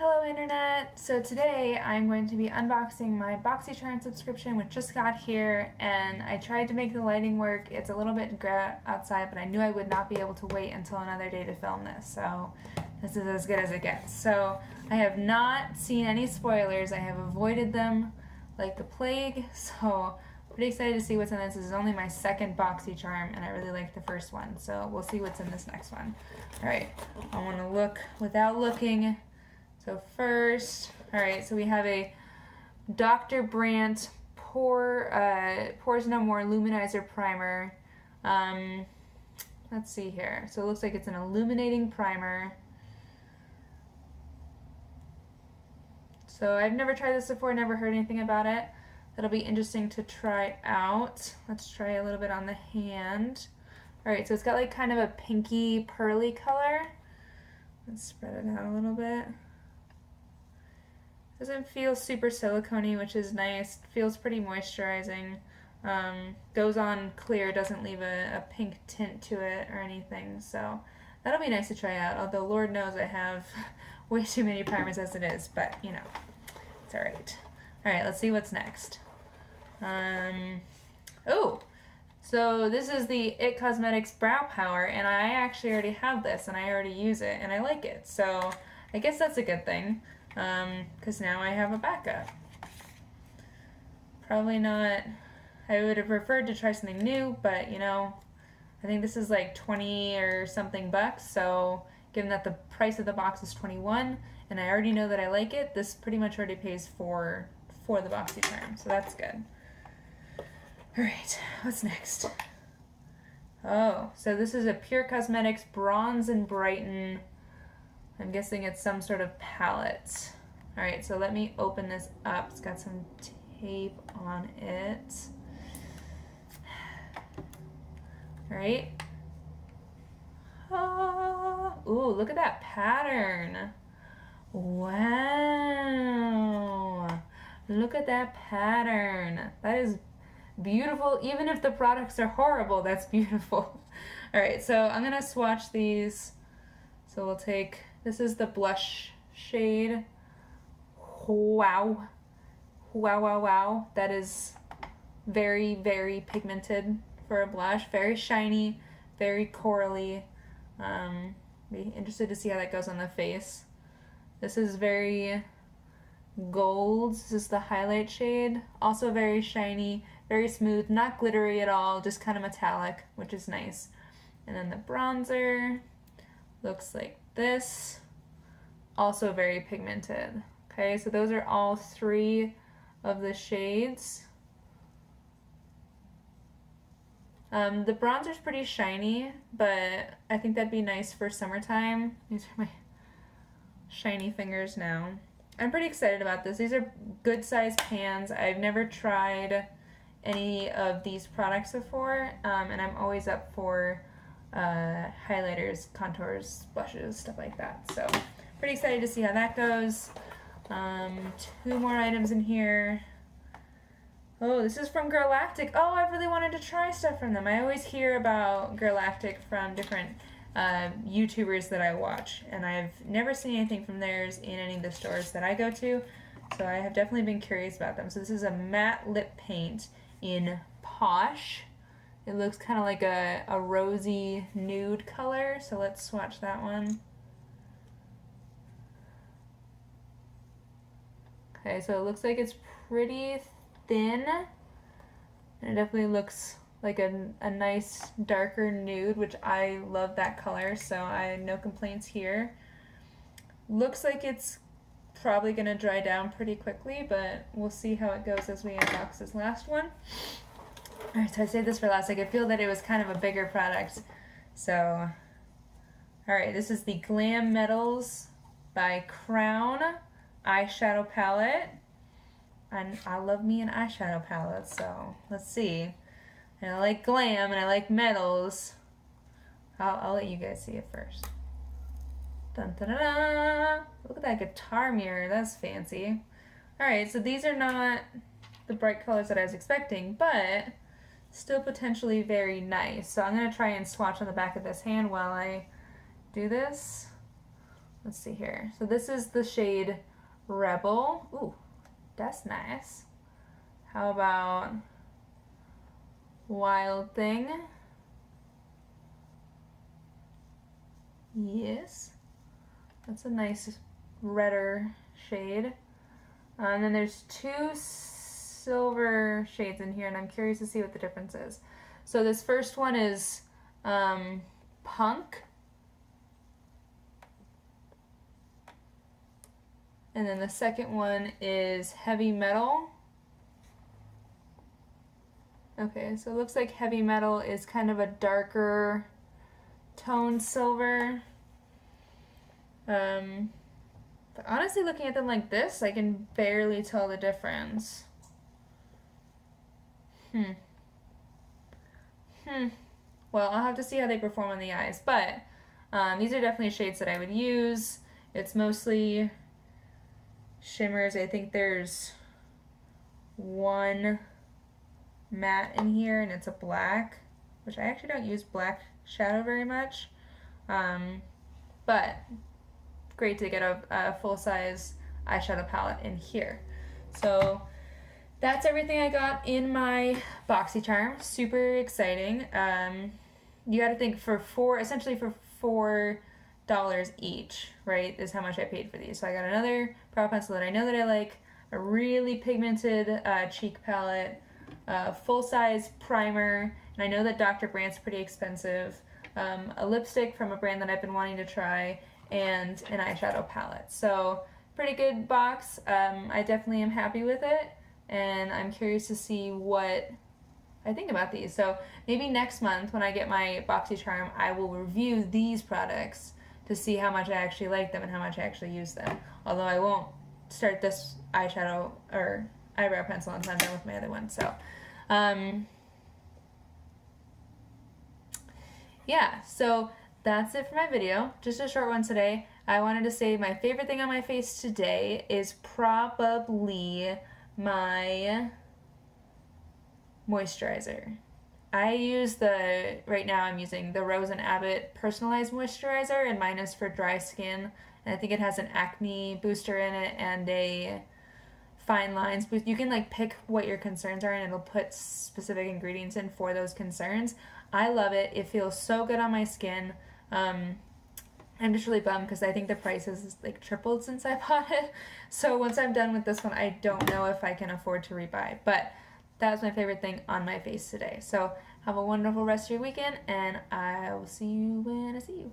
Hello Internet! So today I'm going to be unboxing my Boxycharm subscription which just got here, and I tried to make the lighting work. It's a little bit gray outside, but I knew I would not be able to wait until another day to film this, so this is as good as it gets. So I have not seen any spoilers. I have avoided them like the plague, so pretty excited to see what's in this. This is only my second Boxycharm and I really liked the first one, so we'll see what's in this next one. Alright, I want to look without looking. So first, alright, so we have a Dr. Brandt Pores No More Luminizer Primer. Let's see here. So it looks like it's an illuminating primer. So I've never tried this before, never heard anything about it. That'll be interesting to try out. Let's try a little bit on the hand. Alright, so it's got like kind of a pinky pearly color. Let's spread it out a little bit. Doesn't feel super silicone-y, which is nice. Feels pretty moisturizing. Goes on clear, doesn't leave a pink tint to it or anything, so that'll be nice to try out, although Lord knows I have way too many primers as it is, but you know, it's alright. Alright, let's see what's next. Oh! So this is the IT Cosmetics Brow Power, and I actually already have this, and I already use it, and I like it, so I guess that's a good thing. Because now I have a backup. Probably not, I would have preferred to try something new, but you know, I think this is like 20 or something bucks, so given that the price of the box is 21 and I already know that I like it, this pretty much already pays for the Boxycharm, so that's good. Alright, what's next? Oh, so this is a Pure Cosmetics Bronze and Brighten. I'm guessing it's some sort of palette. Alright, so let me open this up. It's got some tape on it. Alright. Oh, ooh, look at that pattern. Wow. Look at that pattern. That is beautiful. Even if the products are horrible, that's beautiful. Alright, so I'm going to swatch these. So we'll take... This is the blush shade. Wow. Wow, wow, wow. That is very, very pigmented for a blush. Very shiny, very corally. Be interested to see how that goes on the face. This is very gold. This is the highlight shade. Also very shiny, very smooth, not glittery at all, just kind of metallic, which is nice. And then the bronzer looks like this, also very pigmented. Okay, so those are all three of the shades. The bronzer's pretty shiny, but I think that'd be nice for summertime. These are my shiny fingers now. I'm pretty excited about this. These are good sized pans. I've never tried any of these products before, and I'm always up for highlighters, contours, blushes, stuff like that. So pretty excited to see how that goes. Two more items in here. Oh, this is from Lactic. Oh, I really wanted to try stuff from them. I always hear about Lactic from different YouTubers that I watch, and I've never seen anything from theirs in any of the stores that I go to, so I have definitely been curious about them. So this is a matte lip paint in Posh. It looks kind of like a rosy nude color, so let's swatch that one. Okay, so it looks like it's pretty thin, and it definitely looks like a nice darker nude, which I love that color, so I have no complaints here. Looks like it's probably going to dry down pretty quickly, but we'll see how it goes as we unbox this last one. Alright, so I saved this for last. I could feel that it was kind of a bigger product. So, alright, this is the Glam Metals by Crown eyeshadow palette. And I love me an eyeshadow palette, so let's see. And I like glam and I like metals. I'll let you guys see it first. Dun, dun, dun, dun. Look at that guitar mirror, that's fancy. Alright, so these are not the bright colors that I was expecting, but still potentially very nice. So I'm going to try and swatch on the back of this hand while I do this. let's see here. So this is the shade Rebel. Ooh, that's nice. How about Wild Thing? Yes, that's a nice redder shade. And then there's two silver shades in here, and I'm curious to see what the difference is. So this first one is Punk. And then the second one is Heavy Metal. Okay, so it looks like Heavy Metal is kind of a darker toned silver. But honestly, looking at them like this, I can barely tell the difference. Well, I'll have to see how they perform on the eyes, but these are definitely shades that I would use. It's mostly shimmers. I think there's one matte in here, and it's a black, which I actually don't use black shadow very much, but great to get a full-size eyeshadow palette in here. So that's everything I got in my Boxycharm. Super exciting. You got to think essentially for $4 each, right, is how much I paid for these. So I got another brow pencil that I know that I like, a really pigmented cheek palette, full-size primer, and I know that Dr. Brandt's pretty expensive, a lipstick from a brand that I've been wanting to try, and an eyeshadow palette. So pretty good box. I definitely am happy with it, and I'm curious to see what I think about these. So maybe next month when I get my Boxycharm, I will review these products to see how much I actually like them and how much I actually use them. Although I won't start this eyeshadow or eyebrow pencil until I'm done with my other one. So yeah, so that's it for my video. Just a short one today. I wanted to say my favorite thing on my face today is probably my moisturizer. Right now I'm using the Rose & Abbott Personalized Moisturizer, and mine is for dry skin. And I think it has an acne booster in it and a fine lines boost. You can like pick what your concerns are and it'll put specific ingredients in for those concerns. I love it. It feels so good on my skin. I'm just really bummed because I think the price has like tripled since I bought it. So once I'm done with this one, I don't know if I can afford to rebuy. But that was my favorite thing on my face today. So have a wonderful rest of your weekend, and I will see you when I see you.